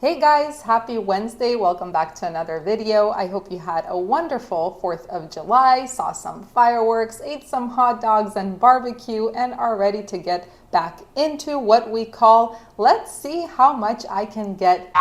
Hey guys, happy Wednesday. Welcome back to another video. I hope you had a wonderful 4th of July, saw some fireworks, ate some hot dogs and barbecue, and are ready to get back into what we call, let's see how much I can get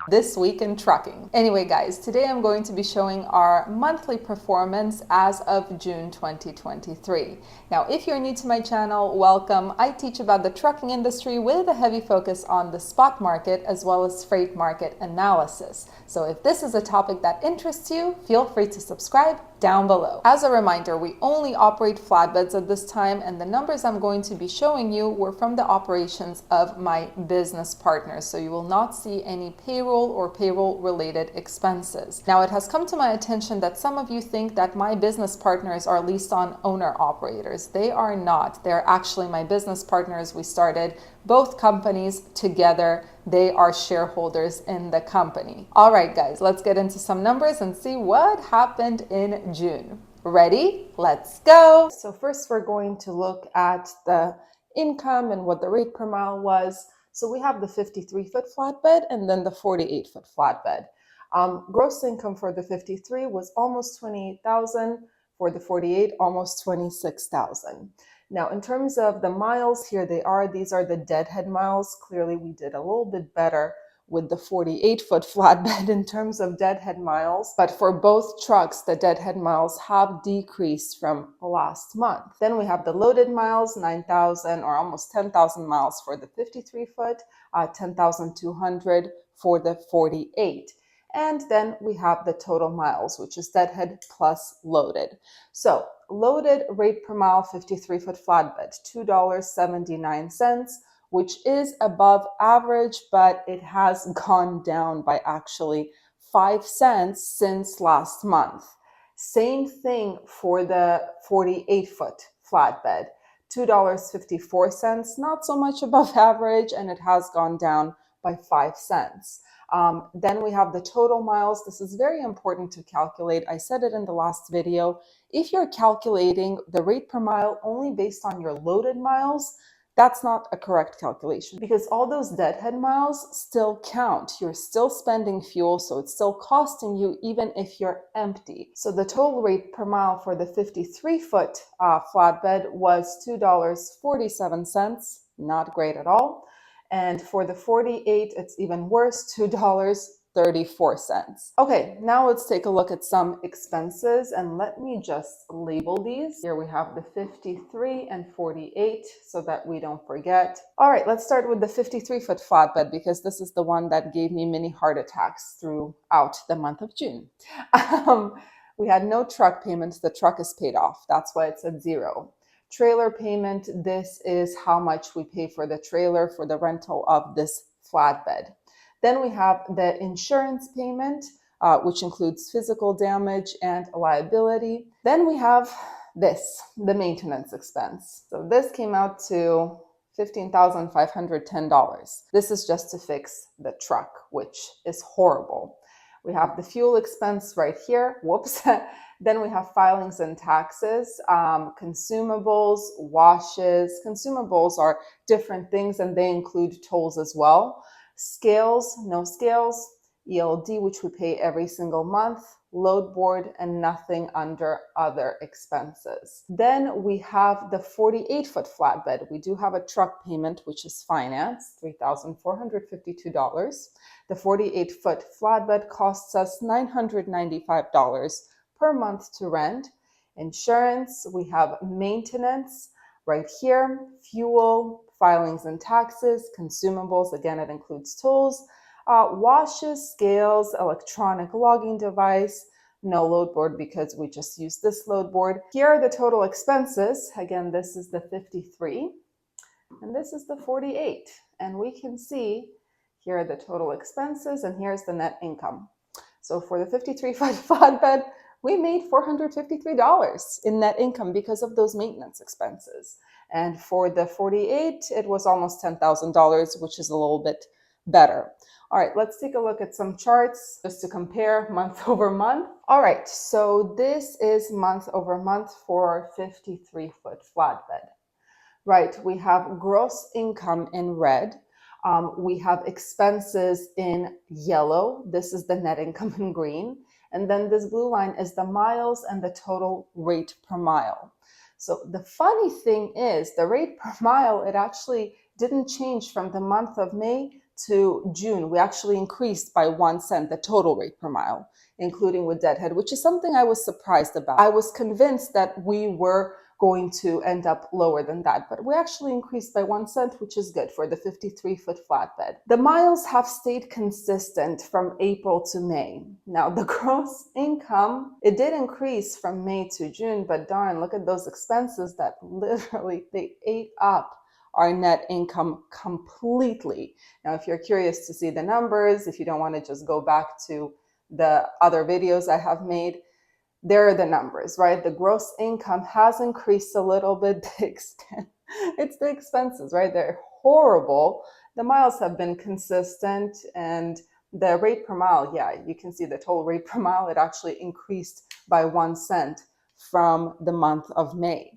this week in trucking. Anyway, guys, today I'm going to be showing our monthly performance as of June 2023. Now, if you're new to my channel, welcome. I teach about the trucking industry with a heavy focus on the spot market as well as freight market analysis. So if this is a topic that interests you, feel free to subscribe down below. As a reminder, we only operate flatbeds at this time, and the numbers I'm going to be showing you were from the operations of my business partners. So you will not see any payroll or payroll related expenses. Now, it has come to my attention that some of you think that my business partners are leased on owner operators. They are not. They're actually my business partners. We started both companies together. They are shareholders in the company. All right, guys, let's get into some numbers and see what happened in June. Ready? Let's go. So first we're going to look at the income and what the rate per mile was. So we have the 53-foot flatbed and then the 48-foot flatbed. Gross income for the 53 was almost 28,000. For the 48, almost 26,000. Now, in terms of the miles, here they are. These are the deadhead miles. Clearly, we did a little bit better with the 48-foot flatbed in terms of deadhead miles. But for both trucks, the deadhead miles have decreased from last month. Then we have the loaded miles, 9,000 or almost 10,000 miles for the 53-foot, 10,200 for the 48. And then we have the total miles, which is deadhead plus loaded. So loaded rate per mile, 53-foot flatbed, $2.79, which is above average, but it has gone down by actually 5 cents since last month. Same thing for the 48-foot flatbed, $2.54, not so much above average, and it has gone down by 5 cents. Then we have the total miles. This is very important to calculate. I said it in the last video. If you're calculating the rate per mile only based on your loaded miles, that's not a correct calculation because all those deadhead miles still count. You're still spending fuel, so it's still costing you even if you're empty. So the total rate per mile for the 53-foot flatbed was $2.47, not great at all. And for the 48, it's even worse, $2.34. Okay, now let's take a look at some expenses and let me just label these. Here we have the 53 and 48 so that we don't forget. All right, let's start with the 53-foot flatbed because this is the one that gave me many heart attacks throughout the month of June. We had no truck payments. The truck is paid off. That's why it's at zero. Trailer payment, this is how much we pay for the trailer for the rental of this flatbed. Then we have the insurance payment, which includes physical damage and liability. Then we have this, the maintenance expense. So this came out to $15,510. This is just to fix the truck, which is horrible. We have the fuel expense right here. Whoops. Then we have filings and taxes, consumables, washes. Consumables are different things and they include tolls as well. Scales, no scales, ELD, which we pay every single month, load board, and nothing under other expenses. Then we have the 48-foot flatbed. We do have a truck payment, which is financed, $3,452. The 48-foot flatbed costs us $995 per month to rent. Insurance, we have maintenance right here, fuel, filings and taxes, consumables, again, it includes tools, washes, scales, electronic logging device, no load board because we just use this load board. Here are the total expenses. Again, this is the 53 and this is the 48. And we can see here are the total expenses and here's the net income. So for the 53-foot flatbed, we made $453 in net income because of those maintenance expenses. And for the 48, it was almost $10,000, which is a little bit better. All right, let's take a look at some charts just to compare month over month. All right, so this is month over month for 53-foot flatbed. Right, we have gross income in red. We have expenses in yellow. This is the net income in green. And then this blue line is the miles and the total rate per mile. So the funny thing is the rate per mile, it actually didn't change from the month of May to June. We actually increased by 1 cent, the total rate per mile, including with deadhead, which is something I was surprised about. I was convinced that we were going to end up lower than that, but we actually increased by 1 cent, which is good for the 53-foot flatbed. The miles have stayed consistent from April to May. Now the gross income, it did increase from May to June, but darn, look at those expenses that literally they ate up our net income completely. Now, if you're curious to see the numbers, if you don't want to just go back to the other videos I have made, there are the numbers, right? The gross income has increased a little bit. It's the expenses, right? They're horrible. The miles have been consistent, and the rate per mile, yeah, you can see the total rate per mile, it actually increased by 1 cent from the month of May.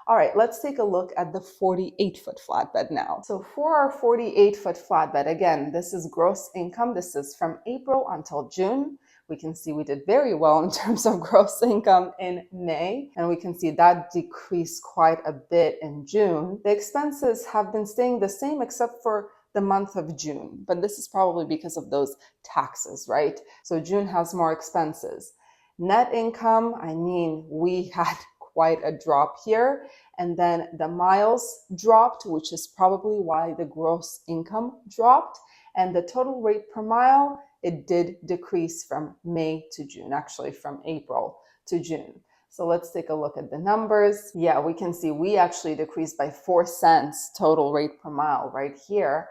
All right, let's take a look at the 48-foot flatbed now. So for our 48-foot flatbed, again, this is gross income. This is from April until June. We can see we did very well in terms of gross income in May, and we can see that decreased quite a bit in June. The expenses have been staying the same except for the month of June, but this is probably because of those taxes, right? So June has more expenses. Net income, I mean, we had quite a drop here, and then the miles dropped, which is probably why the gross income dropped, and the total rate per mile, it did decrease from May to June, actually from April to June. So let's take a look at the numbers. Yeah, we can see we actually decreased by 4 cents total rate per mile right here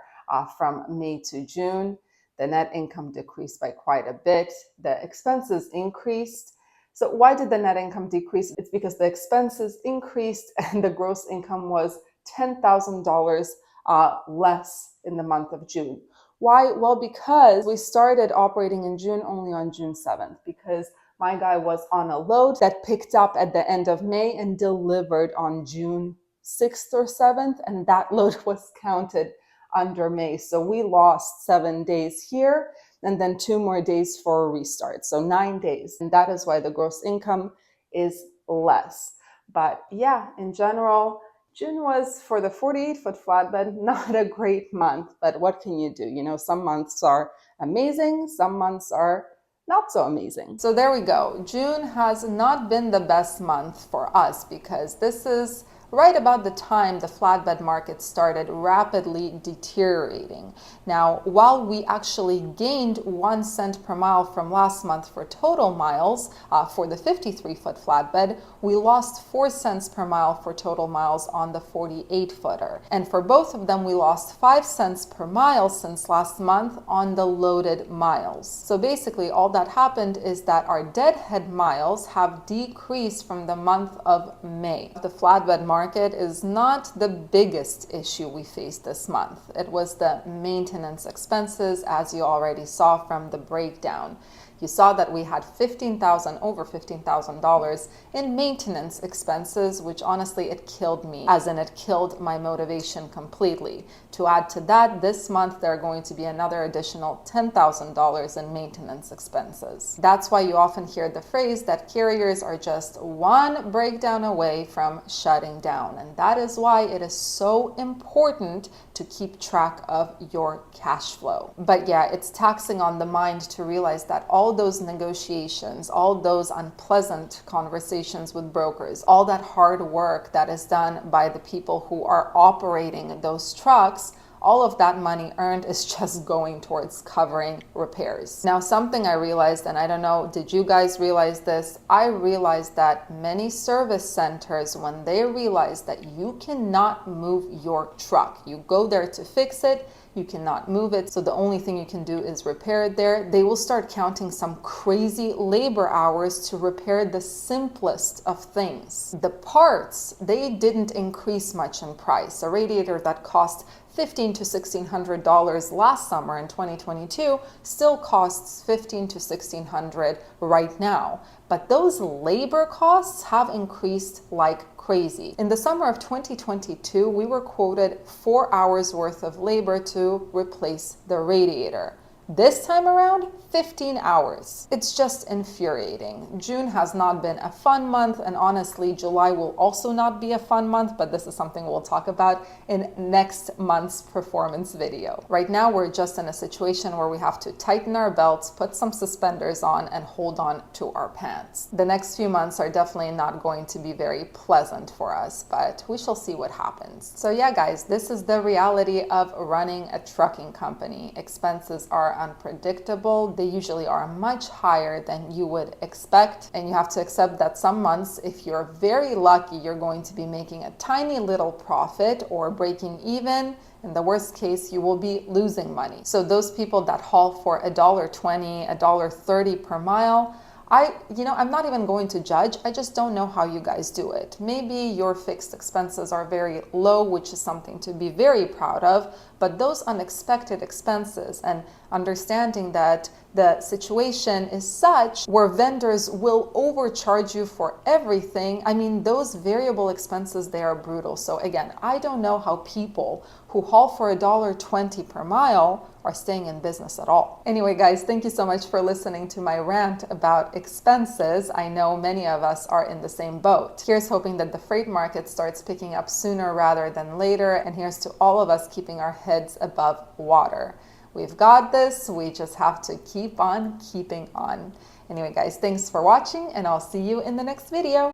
from May to June. The net income decreased by quite a bit. The expenses increased. So why did the net income decrease? It's because the expenses increased and the gross income was $10,000 less in the month of June. Why? Well, because we started operating in June only on June 7th, because my guy was on a load that picked up at the end of May and delivered on June 6th or 7th, and that load was counted under May. So we lost 7 days here, and then 2 more days for a restart. So 9 days. And that is why the gross income is less. But yeah, in general, June was, for the 48-foot flatbed, not a great month, but what can you do? You know, some months are amazing, some months are not so amazing. So there we go. June has not been the best month for us because this is right about the time the flatbed market started rapidly deteriorating. Now, while we actually gained 1 cent per mile from last month for total miles for the 53-foot flatbed, we lost 4 cents per mile for total miles on the 48-footer. And for both of them, we lost 5 cents per mile since last month on the loaded miles. So basically, all that happened is that our deadhead miles have decreased from the month of May. The flatbed market is not the biggest issue we faced this month. It was the maintenance expenses, as you already saw from the breakdown. You saw that we had over $15,000 in maintenance expenses, which honestly, it killed me, as in it killed my motivation completely. To add to that, this month, there are going to be another additional $10,000 in maintenance expenses. That's why you often hear the phrase that carriers are just one breakdown away from shutting down. And that is why it is so important to keep track of your cash flow. But yeah, it's taxing on the mind to realize that all those negotiations, all those unpleasant conversations with brokers, all that hard work that is done by the people who are operating those trucks, all of that money earned is just going towards covering repairs. Now, something I realized, and I don't know, did you guys realize this? I realized that many service centers, when they realize that you cannot move your truck, you go there to fix it, you cannot move it, so the only thing you can do is repair it there, they will start counting some crazy labor hours to repair the simplest of things. The parts, they didn't increase much in price. A radiator that cost $1,500 to $1,600 last summer in 2022 still costs $1,500 to $1,600 right now. But those labor costs have increased like crazy. In the summer of 2022, we were quoted 4 hours worth of labor to replace the radiator. This time around, 15 hours. It's just infuriating. June has not been a fun month, and honestly, July will also not be a fun month, but this is something we'll talk about in next month's performance video. Right now, we're just in a situation where we have to tighten our belts, put some suspenders on, and hold on to our pants. The next few months are definitely not going to be very pleasant for us, but we shall see what happens. So yeah, guys, this is the reality of running a trucking company. Expenses are unpredictable. They usually are much higher than you would expect, and you have to accept that some months, if you're very lucky, you're going to be making a tiny little profit or breaking even. In the worst case, you will be losing money. So those people that haul for $1.20, $1.30 per mile, I'm not even going to judge. I just don't know how you guys do it. Maybe your fixed expenses are very low, which is something to be very proud of, but those unexpected expenses and understanding that the situation is such where vendors will overcharge you for everything. I mean, those variable expenses, they are brutal. So again, I don't know how people who haul for $1.20 per mile are staying in business at all. Anyway, guys, thank you so much for listening to my rant about expenses. I know many of us are in the same boat. Here's hoping that the freight market starts picking up sooner rather than later. And here's to all of us keeping our heads above water. We've got this. We just have to keep on keeping on. Anyway, guys, thanks for watching, and I'll see you in the next video.